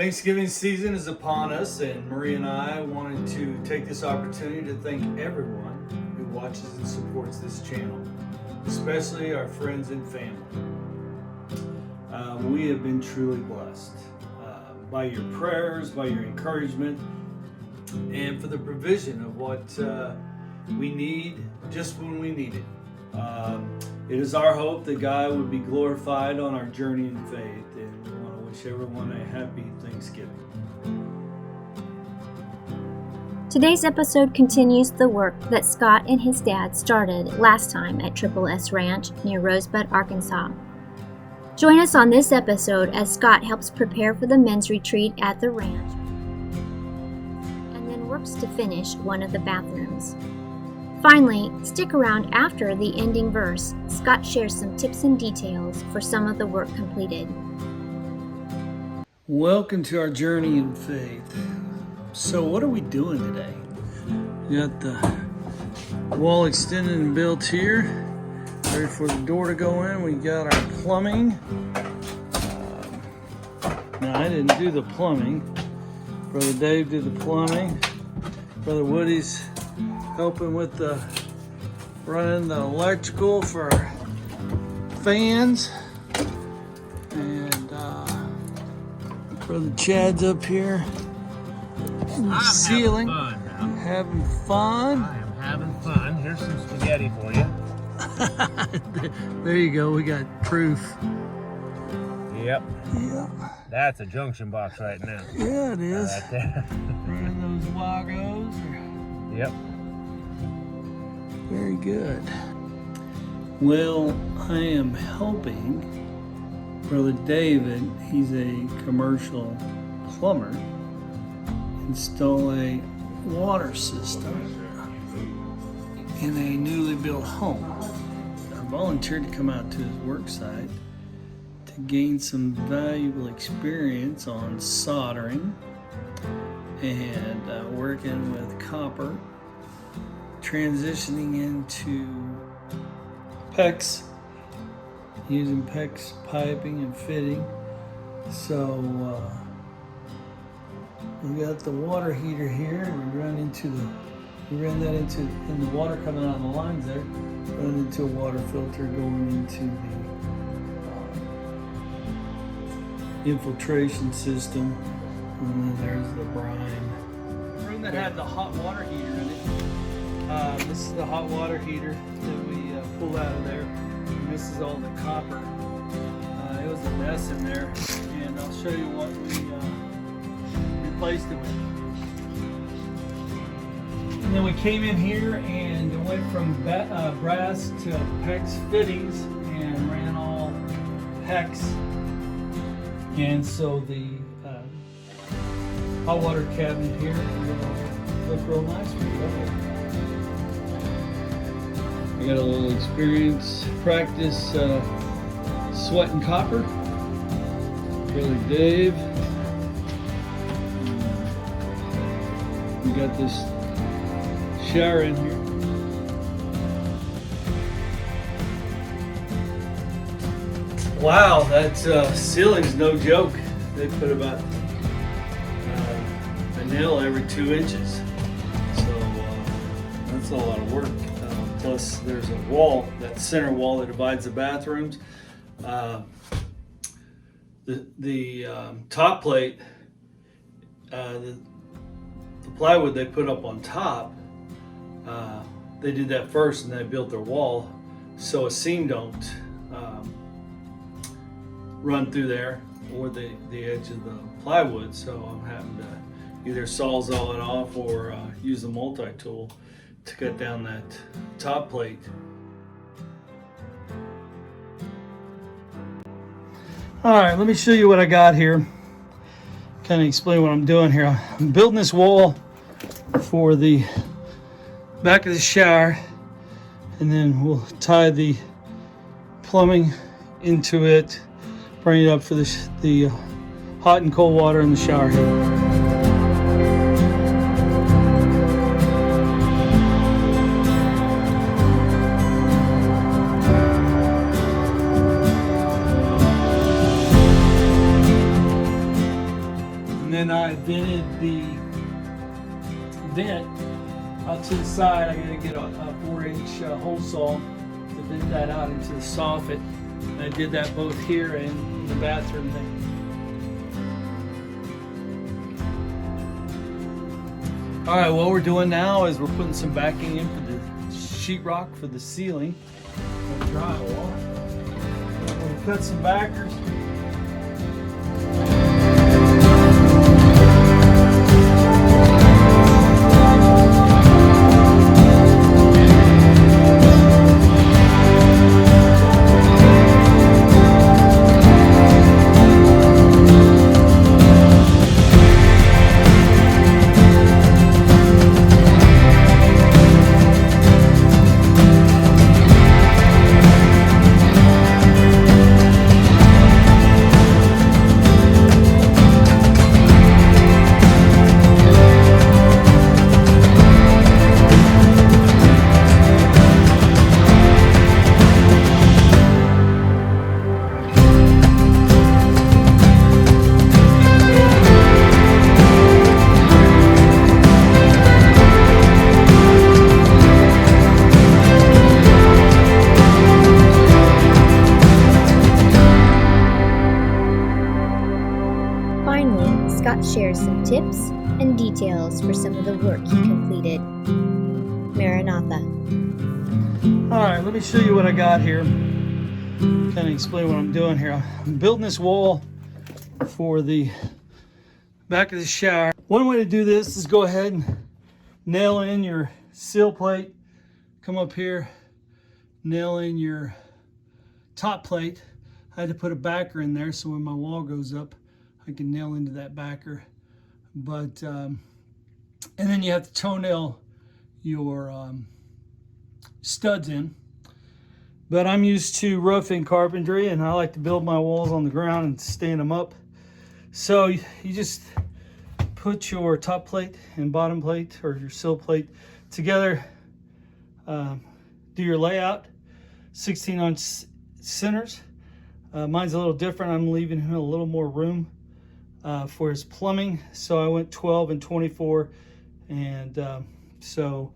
Thanksgiving season is upon us, and Marie and I wanted to take this opportunity to thank everyone who watches and supports this channel, especially our friends and family. We have been truly blessed by your prayers, by your encouragement, and for the provision of what we need just when we need it. It is our hope that God would be glorified on our journey in faith, and we want to wish everyone a happy Thanksgiving. Today's episode continues the work that Scott and his dad started last time at Triple S Ranch near Rosebud, Arkansas. Join us on this episode as Scott helps prepare for the men's retreat at the ranch and then works to finish one of the bathrooms. Finally, stick around after the ending verse. Scott shares some tips and details for some of the work completed. Welcome to our journey in faith. So what are we doing today? We got the wall extended and built here, ready for the door to go in. We got our plumbing. Now I didn't do the plumbing. Brother Dave did the plumbing. Brother Woody's helping with the running the electrical for fans, and Brother Chad's up here ceiling, having fun. I am having fun. Here's some spaghetti for you. There you go. We got proof. Yep. Yep. That's a junction box right now. Yeah, it is. Right there. Running those wagos. Yep. Very good. Well, I am helping Brother David, he's a commercial plumber, install a water system in a newly built home. I volunteered to come out to his work site to gain some valuable experience on soldering and working with copper, transitioning into PEX, using PEX piping and fitting. So we got the water heater here. We ran that into the water coming out of the lines there, run into a water filter going into the infiltration system, and then there's the brine. The room that had the hot water heater in it. This is the hot water heater that we pulled out of there. And this is all the copper. It was a mess in there, and I'll show you what we replaced it with. And then we came in here and went from brass to PEX fittings and ran all PEX. And so the hot water cabinet here will look real nice for you. I got a little experience, practice sweating copper. Brother Dave. We got this shower in here. Wow, that ceiling's no joke. They put about a nail every 2 inches. So that's a lot of work. Plus there's a wall, that center wall that divides the bathrooms. The top plate, the plywood they put up on top, they did that first and they built their wall so a seam don't run through there, or the edge of the plywood. So I'm having to either sawzall it off or use the multi-tool to cut down that top plate. All right, let me show you what I got here. Kind of explain what I'm doing here. I'm building this wall for the back of the shower, and then we'll tie the plumbing into it, bring it up for the hot and cold water in the shower head. And then I vented the vent out to the side. I gotta get a 4-inch hole saw to vent that out into the soffit. And I did that both here and in the bathroom thing. All right, what we're doing now is we're putting some backing in for the sheetrock for the ceiling of drywall. I'm gonna cut some backers. Finally, Scott shares some tips and details for some of the work he completed. Maranatha. Alright, let me show you what I got here. Kind of explain what I'm doing here. I'm building this wall for the back of the shower. One way to do this is go ahead and nail in your sill plate. Come up here, nail in your top plate. I had to put a backer in there so when my wall goes up, I can nail into that backer. But, and then you have to toenail your studs in. But I'm used to roofing carpentry and I like to build my walls on the ground and stand them up. So you just put your top plate and bottom plate or your sill plate together. Do your layout, 16-inch centers. Mine's a little different. I'm leaving him a little more room for his plumbing. So I went 12 and 24. And so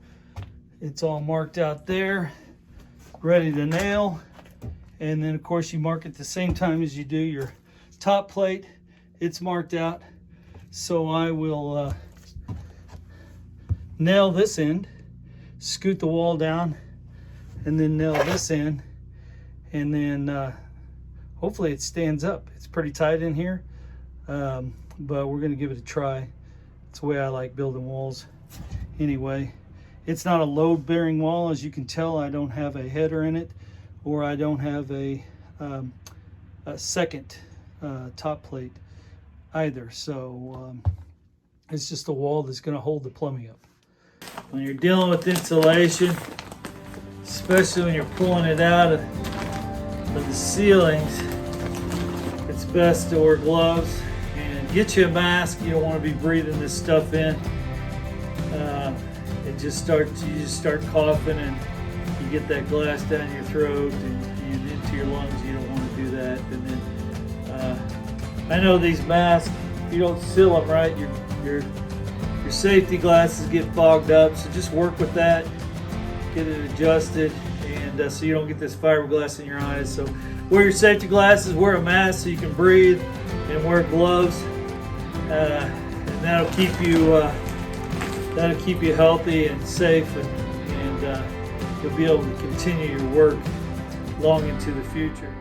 it's all marked out there, ready to nail. And then of course you mark at the same time as you do your top plate. It's marked out. So I will nail this end, scoot the wall down, and then nail this in. And then hopefully it stands up. It's pretty tight in here, but we're gonna give it a try. It's the way I like building walls anyway. It's not a load-bearing wall. As you can tell, I don't have a header in it, or I don't have a second top plate either. So it's just a wall that's gonna hold the plumbing up. When you're dealing with insulation, especially when you're pulling it out of the ceilings, it's best to wear gloves and get you a mask. You don't want to be breathing this stuff in. You just start coughing and you get that glass down your throat and into your lungs. You don't want to do that. And then I know these masks, if you don't seal them right, your safety glasses get fogged up. So just work with that, get it adjusted, and so you don't get this fiberglass in your eyes. So wear your safety glasses, wear a mask so you can breathe, and wear gloves, and that'll keep you healthy and safe, and you'll be able to continue your work long into the future.